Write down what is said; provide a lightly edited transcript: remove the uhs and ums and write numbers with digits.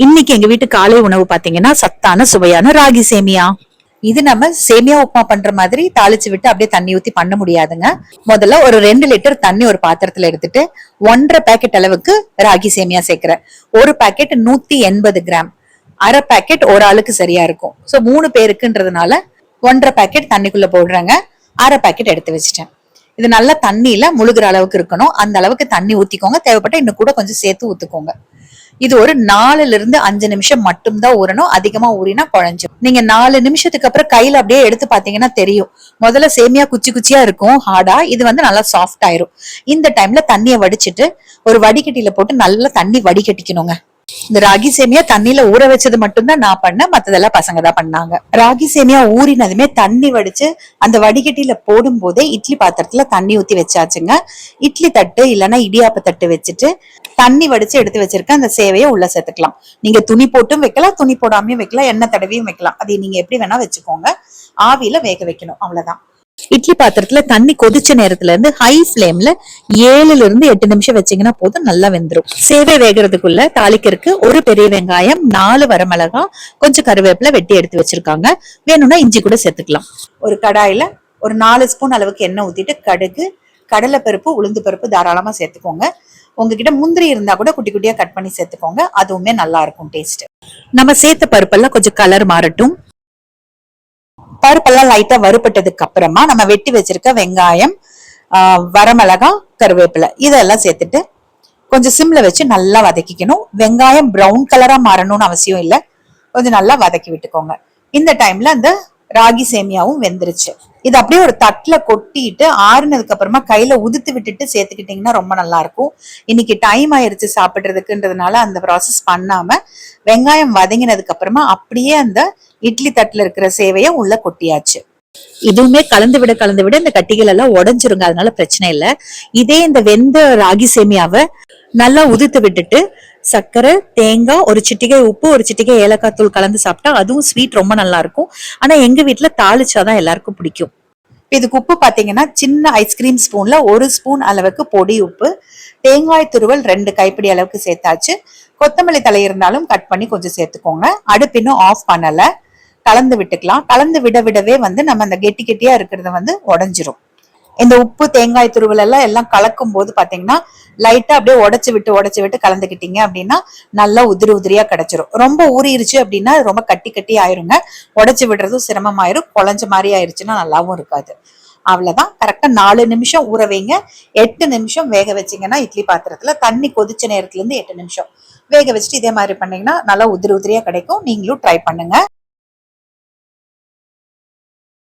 இன்னைக்கு எங்க வீட்டு காலை உணவு பாத்தீங்கன்னா சத்தான சுவையான ராகி சேமியா. இது நம்ம சேமியா உப்புமா பண்ற மாதிரி தாளிச்சு விட்டு அப்படியே தண்ணி ஊத்தி பண்ண முடியாதுங்க. முதல்ல ஒரு 2 லிட்டர் தண்ணி ஒரு பாத்திரத்துல எடுத்துட்டு 1.5 பாக்கெட் அளவுக்கு ராகி சேமியா சேர்க்கிறேன். ஒரு பாக்கெட் 180 கிராம், அரை பாக்கெட் ஒரு ஆளுக்கு சரியா இருக்கும். சோ 3 பேருக்குன்றதுனால 1.5 பாக்கெட் தண்ணிக்குள்ள போடுறேங்க. அரை பாக்கெட் எடுத்து வச்சுட்டேன். இது நல்லா தண்ணியில முழுகிற அளவுக்கு இருக்கணும். அந்த அளவுக்கு தண்ணி ஊத்திக்கோங்க. தேவைப்பட்ட இன்னும் கூட கொஞ்சம் சேர்த்து ஊத்துக்கோங்க. இது ஒரு 4 to 5 நிமிஷம் மட்டும்தான் ஊறணும். அதிகமா ஊறினா குழஞ்சிடும். நீங்க 4 நிமிஷத்துக்கு அப்புறம் கையில அப்படியே எடுத்து பாத்தீங்கன்னா தெரியும். முதல்ல சேமியா குச்சி குச்சியா இருக்கும் ஹார்டா, இது வந்து நல்லா சாஃப்ட் ஆயிரும். இந்த டைம்ல தண்ணியை வடிச்சிட்டு ஒரு வடிகட்டியில போட்டு நல்லா தண்ணி வடிகட்டிக்கணுங்க. இந்த ராகி சேமியா தண்ணியில ஊற வச்சது மட்டும்தான் நான் பண்ணேன், மத்ததெல்லாம் பசங்க தான் பண்ணாங்க. ராகி சேமியா ஊறினதுமே தண்ணி வடிச்சு அந்த வடிகட்டியில போடும் போதே இட்லி பாத்திரத்துல தண்ணி ஊத்தி வச்சாச்சுங்க. இட்லி தட்டு இல்லைன்னா இடியாப்ப தட்டு வச்சுட்டு தண்ணி வடிச்சு எடுத்து வச்சிருக்க அந்த சேவையை உள்ள சேர்த்துக்கலாம். நீங்க துணி போட்டும் வைக்கலாம், துணி போடாமையும் வைக்கலாம், எண்ணெய் தடவியும் வைக்கலாம். அது நீங்க எப்படி வேணா வச்சுக்கோங்க. ஆவியில வேக வைக்கணும், அவ்வளவுதான். இட்லி பாத்திரத்துல தண்ணி கொதிச்ச நேரத்துல இருந்து ஹை ஃபிளேம்ல 7 to 8 நிமிஷம் வச்சீங்கன்னா போதும், நல்லா வெந்துரும். சேவை வேகிறதுக்குள்ள தாளிக்கிறதுக்கு ஒரு பெரிய வெங்காயம், 4 வரமிளகாய், கொஞ்சம் கருவேப்பிலை வெட்டி எடுத்து வச்சிருக்காங்க. வேணும்னா இஞ்சி கூட சேர்த்துக்கலாம். ஒரு கடாயில ஒரு 4 ஸ்பூன் அளவுக்கு எண்ணெய் ஊத்திட்டு கடுகு, கடலை பருப்பு, உளுந்து பருப்பு தாராளமா சேர்த்துக்கோங்க. உங்ககிட்ட முந்திரி இருந்தா கூட குட்டி குட்டியா கட் பண்ணி சேர்த்துக்கோங்க, அதுவுமே நல்லா இருக்கும் டேஸ்ட். நம்ம சேர்த்த பருப்பெல்லாம் கொஞ்சம் கலர் மாறட்டும். பருப்பெல்லாம் லைட்டா வறுபட்டதுக்கு அப்புறமா நம்ம வெட்டி வச்சிருக்க வெங்காயம், வரமிளகாய், கருவேப்பிலை இதெல்லாம் சேர்த்துட்டு கொஞ்சம் சிம்ல வச்சு நல்லா வதக்கிக்கணும். வெங்காயம் பிரவுன் கலரா மாறணும்னு அவசியம் இல்லை, கொஞ்சம் நல்லா வதக்கி விட்டுக்கோங்க. இந்த டைம்ல அந்த ராகி சேமியாவும் வெந்துருச்சு. இது அப்படியே ஒரு தட்டுல கொட்டிட்டு ஆறுனதுக்கு அப்புறமா கையில உதுத்து விட்டுட்டு சேர்த்துக்கிட்டீங்கன்னா ரொம்ப நல்லா இருக்கும். இன்னைக்கு டைம் ஆயிருச்சு சாப்பிடுறதுக்குன்றதுனால அந்த ப்ராசஸ் பண்ணாம வெங்காயம் வதங்கினதுக்கு அப்புறமா அப்படியே அந்த இட்லி தட்டுல இருக்கிற சேவையை உள்ள கொட்டியாச்சு. இதுவுமே கலந்து விட இந்த கட்டிகள் எல்லாம் உடஞ்சிருங்க, அதனால பிரச்சனை இல்லை. இதே இந்த வெந்த ராகி சேமியாவை நல்லா உதுத்து விட்டுட்டு சர்க்கரை, தேங்காய், ஒரு சிட்டிகை உப்பு, ஒரு சிட்டிகை ஏலக்காய் தூள் கலந்து சாப்பிட்டா அதுவும் ஸ்வீட் ரொம்ப நல்லா இருக்கும். ஆனா எங்க வீட்டுல தாளிச்சாதான் எல்லாருக்கும் பிடிக்கும். இதுக்கு உப்பு பாத்தீங்கன்னா சின்ன ஐஸ்கிரீம் ஸ்பூன்ல 1 ஸ்பூன் அளவுக்கு பொடி உப்பு, தேங்காய் துருவல் 2 கைப்பிடி அளவுக்கு சேர்த்தாச்சு. கொத்தமல்லி தலை இருந்தாலும் கட் பண்ணி கொஞ்சம் சேர்த்துக்கோங்க. அடுப்பு இன்னும் ஆஃப் பண்ணல, கலந்து விட்டுக்கலாம். கலந்து விடவே வந்து நம்ம அந்த கெட்டி கெட்டியா இருக்கிறத வந்து உடஞ்சிரும். இந்த உப்பு, தேங்காய் துருவல் எல்லாம் கலக்கும் போது பாத்தீங்கன்னா லைட்டா அப்படியே உடைச்சு விட்டு கலந்துக்கிட்டீங்க அப்படின்னா நல்லா உதிரியா கிடைச்சிரும். ரொம்ப ஊறிடுச்சு அப்படின்னா ரொம்ப கட்டி ஆயிருங்க. உடைச்சு விடுறதும் சிரமமாயிரும், குழஞ்ச மாதிரி ஆயிருச்சுன்னா நல்லாவும் இருக்காது. அவ்வளவுதான். கரெக்டா 4 நிமிஷம் ஊற வைங்க. 8 நிமிஷம் வேக வச்சீங்கன்னா இட்லி பாத்திரத்துல தண்ணி கொதிச்ச நேரத்துல இருந்து 8 நிமிஷம் வேக வச்சுட்டு இதே மாதிரி பண்ணீங்கன்னா நல்லா உதிரியா கிடைக்கும். நீங்களும் ட்ரை பண்ணுங்க.